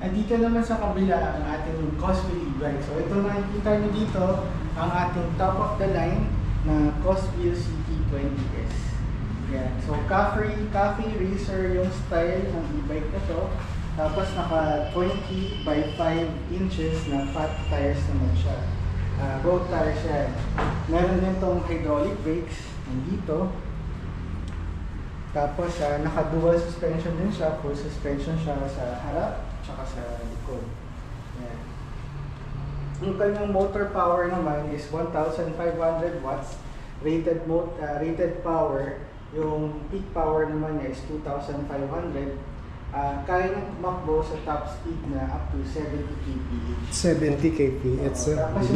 Andito naman sa kabila ang ating Cosville e-bike. So ito nakikita nyo dito ang ating top of the line na Cosville CT20S. Yan. So cafe racer yung style ng e-bike na to. Tapos naka 20 by 5 inches na fat tires naman siya. Road tires yan. Meron din tong hydraulic brakes nandito. Tapos naka dual suspension din siya. Full suspension siya sa harap tsaka sa likod. Yan. Yung kanyang motor power naman is 1,500 watts. Rated power, yung peak power naman niya is 2,500. Kaya nang tumakbo sa top speed na up to 70 kph. 70 kph. Tapos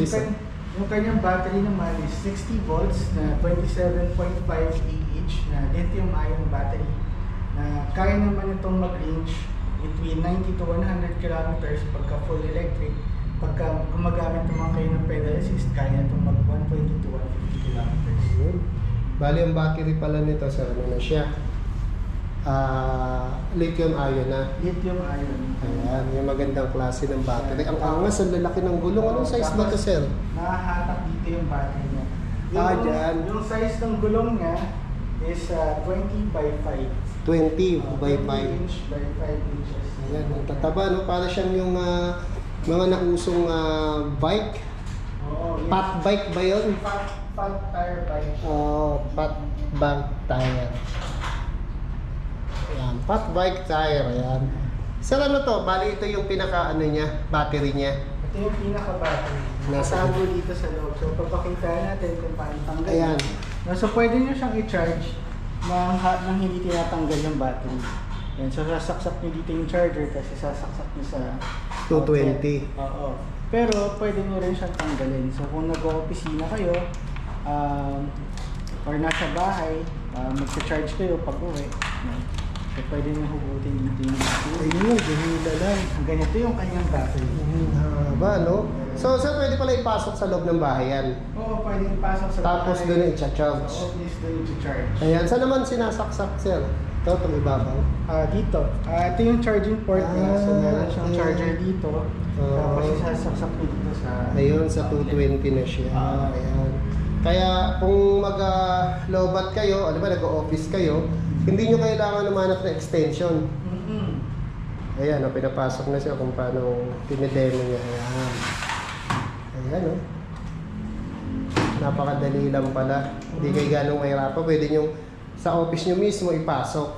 yung kanyang battery naman is 60 volts na 27.5 Ah na lithium-ion battery na kaya naman itong mag-range between 90 to 100 kilometers pagka full electric. Pagka gumagamit naman kayo ng pedal assist, kaya itong mag 120 to 150 kilometers. Bali, ang battery pala nito sa ano na siya? Lithium-ion na. Lithium-ion. Ayan, yung magandang klase ng battery. Ang angas, ang lalaki ng gulong. Anong size ba ito, sir? Nahahatak dito yung battery niya. Dyan. Yung size ng gulong niya is 20 by 5. 20 by 5. 20 inch by 5 inches. Ayan, ang tataba, no? Para siyang yung mga nausong bike. Oo, yes. Fat bike ba yun? Fat tire bike. Fat bike tire. Ayan, fat bike tire. Ayan. Sir, ano to? Bali, ito yung pinaka niya, battery niya. Ito yung pinaka-battery. Nasa- Natago dito sa loob. So, papakita natin kung paano tanggalin. Ayan. So, pwede nyo siyang i-charge nang hindi tinatanggal yung battery. Yan. So, sasaksak nyo dito yung charger kasi sasaksak nyo sa 220. Oo. Pero, pwede nyo rin siyang tanggalin. So, kung nag-o-opisina kayo, or nasa bahay, magsa-charge kayo pag uwi. So, pwede nyo hugutin dito yung battery. Ayun, gahila lang. Ganito yung kanyang battery. Haba, no? So, sir, pwede pala ipasok sa loob ng bahay yan. Oo, pwede ipasok sa Tapos bahay. doon i-charge. Oo, please doon i-charge. Ayan, saan naman sinasaksak, sir? Ito, itong ibabaw. Dito. Ito yung charging port niya. So, meron siyang okay. charger dito. Tapos isasaksak niyo dito sa... Ayun, sa 220 na siya. Ayan. Kaya kung mag-lowbat kayo, alam ba, nag-office kayo, hindi nyo kailangan namanap na extension. Ayan, pinapasok na siya kung paano pinidemo niya. Ayan. Ayan, oh. Napakadali lang pala. Hindi kayo ganong mahirapan. Pwede nyo sa office nyo mismo ipasok.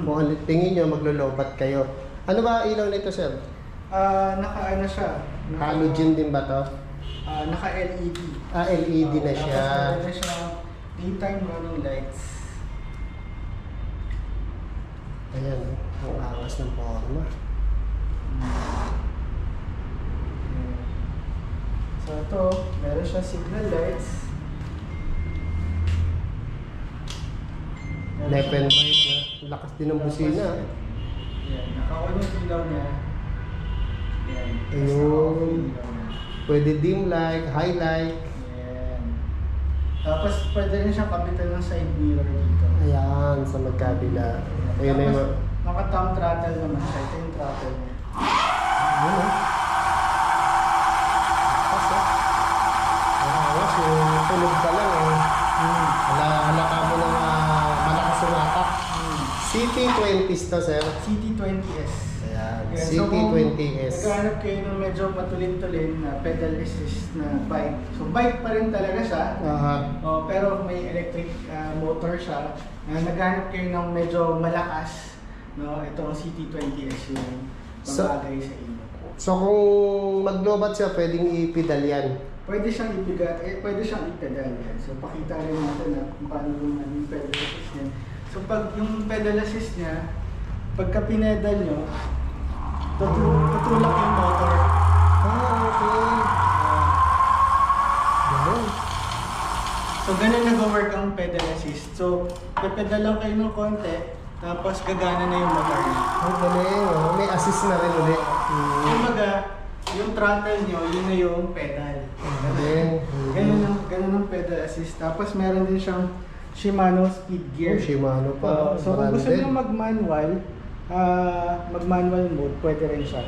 Kung ano tingin nyo, maglo-lowbat kayo. Ano ba ilaw nito, sir? Naka-ano siya. Halogen din ba to? Naka-LED. LED na siya. Tapos meron siya daytime running lights. Ayan, ang angas ng forma. So ito, meron siya signal lights. Left and right na. Lakas din ng busina. Yan, naka-on yung ilaw niya. Yan. Ayun. Naka-off yung ilaw niya. Pwede dim light, highlight. Yan. Tapos pwede rin siyang kapitan ng side mirror dito. Ayan, sa magkabila. Ayun na yung Tapos, naka-thumb throttle naman siya. Ito yung throttle niya. Ayun, oh. Lakas, oh. Ang angas, yung tunog ka lang, eh. Halaka mo ng malakas yung atak. CT20s to, sir. CT20S. Ayan, Ayan, so kung CT20S. naghahanap kayo ng medyo matulin-tulin na pedal assist na bike. So bike pa rin talaga siya. Pero may electric motor siya. Naghahanap kayo ng medyo malakas. No, itong CT20S yung bagay sa inyo. So kung maglobat siya, pwedeng i-pedal yan. Pwede siyang ipigat, pwede siyang ipedal yan. So pakita rin natin na kung paano yung pedal assist niya. So pag yung pedal assist niya, pagka pinedal nyo, tutulak yung motor. Okay. Ganun. So ganun nag-work ang pedal assist. So pipedal lang kayo ng konti, tapos gagana na yung motor niya. Ang galing, oh. May assist na rin ulit. Kumbaga, yung throttle nyo, yun na yung pedal. Galing. Ganun ang pedal assist. Tapos meron din siyang Shimano speed gear. Shimano pa. So kung gusto Branded. nyo mag-manual, mag-manual mode, pwede rin siya.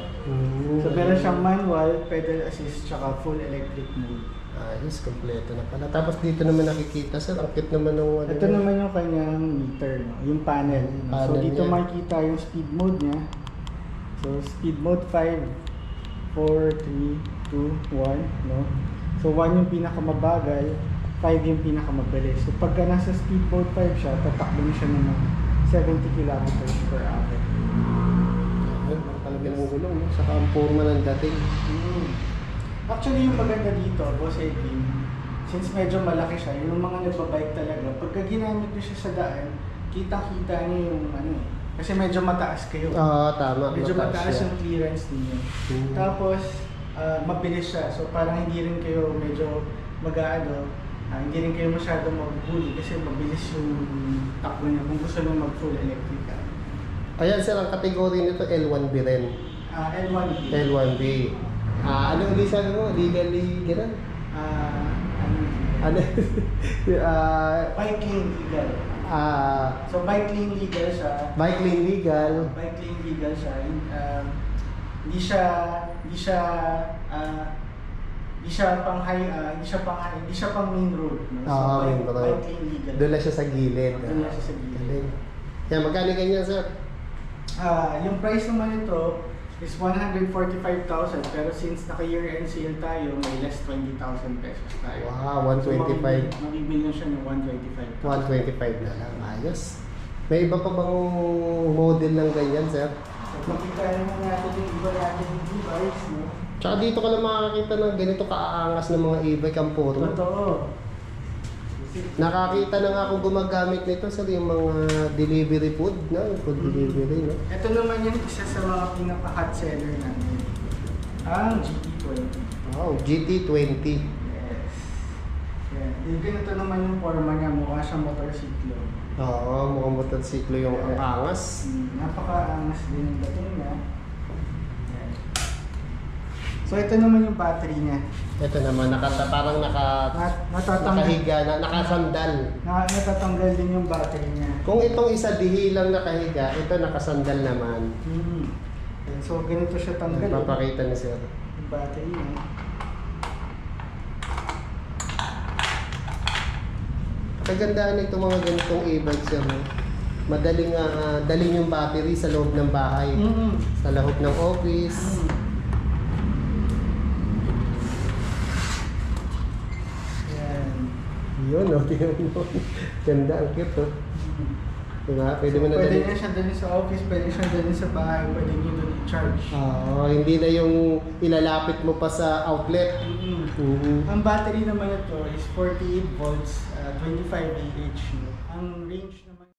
So meron siyang manual, pedal assist, tsaka full electric mode. Ayos, kompleto na pala. Tapos dito naman nakikita, sir, ang cute naman ng ano. Ito naman yung kanyang meter, no? Yung panel. No? So Panel dito niya. makikita yung speed mode niya. So speed mode 5, 4, 3, 2, 1, no? So 1 yung pinakamabagal, 5 yung pinakamabilis. So pagka nasa speed mode 5 siya, tatakbo na siya ng mga 70 kilometers per hour. Ayun, talaga ng gulong, no? Saka ang forma ng dating. Actually, yung maganda dito, Boss Edwin, since medyo malaki siya, yung mga nagbabike talaga, pagka ginamit nyo siya sa daan, kitang-kita nyo yung ano, kasi medyo mataas kayo. Tama. Medyo mataas siya. yung clearance ninyo. Mm. Tapos, mabilis siya. So, parang hindi rin kayo medyo mag-aano, hindi rin kayo masyado mag-bully kasi mabilis yung takbo niya kung gusto nyo mag-full electric. Ayan, sir, ang kategory nito L1B rin. L1B. L1B. Ano ulit sabi mo? Legally, gano'n? Ano? Bike lane legal. So, bike lane legal siya. Bike lane legal. Bike lane legal siya. Hindi siya pang main road. No? So, Main road. bike lane legal. Doon lang siya sa gilid. Doon lang siya sa gilid. Galing. Kaya magkano ganyan, sir? Yung price naman nito is 145,000 pero since naka-year end sale tayo, may less 20,000 pesos tayo. Wow, 125. So, mabibili siya ng 125,000. 125 na lang. Ayos. May iba pa bang model ng ganyan, sir? So, makita naman natin yung iba natin yung e-bikes, no? Tsaka dito ka lang makakita ng ganito kaaangas ng mga e-bike ang forma. Totoo. Nakakita na nga ako gumagamit nito sa yung mga delivery food, no? Food delivery, no? Ito naman yung isa sa mga pinaka-hot seller namin. Ang GT20. Wow, GT20. Yes. Yan. Yung ganito naman yung forma niya, mukha siyang motorsiklo. Oo, mukhang motorsiklo yung ang angas. Napaka-angas din yung dating niya. Yan. So ito naman yung battery niya. Ito naman, parang Natatanggal. nakahiga, nakasandal. Natatanggal din yung battery niya. Kung itong isa dihilang nakahiga, ito nakasandal naman. Yan. So ganito siya tanggal. Papakita ni sir. Yung battery niya. Kagandaan nito mga ganitong e-bike sir, no? Madaling dalhin yung battery sa loob ng bahay, sa loob ng office. Yan. Yun, no? Tingnan mo. Ganda, ang cute, oh. Diba? Pwede mo na Pwede dalhin. niya siya dalhin sa office, pwede siya dalhin sa bahay, pwede niyo doon i-charge. Hindi na yung ilalapit mo pa sa outlet. Ang battery naman ito is 48 volts, 25 Ah. Ang range naman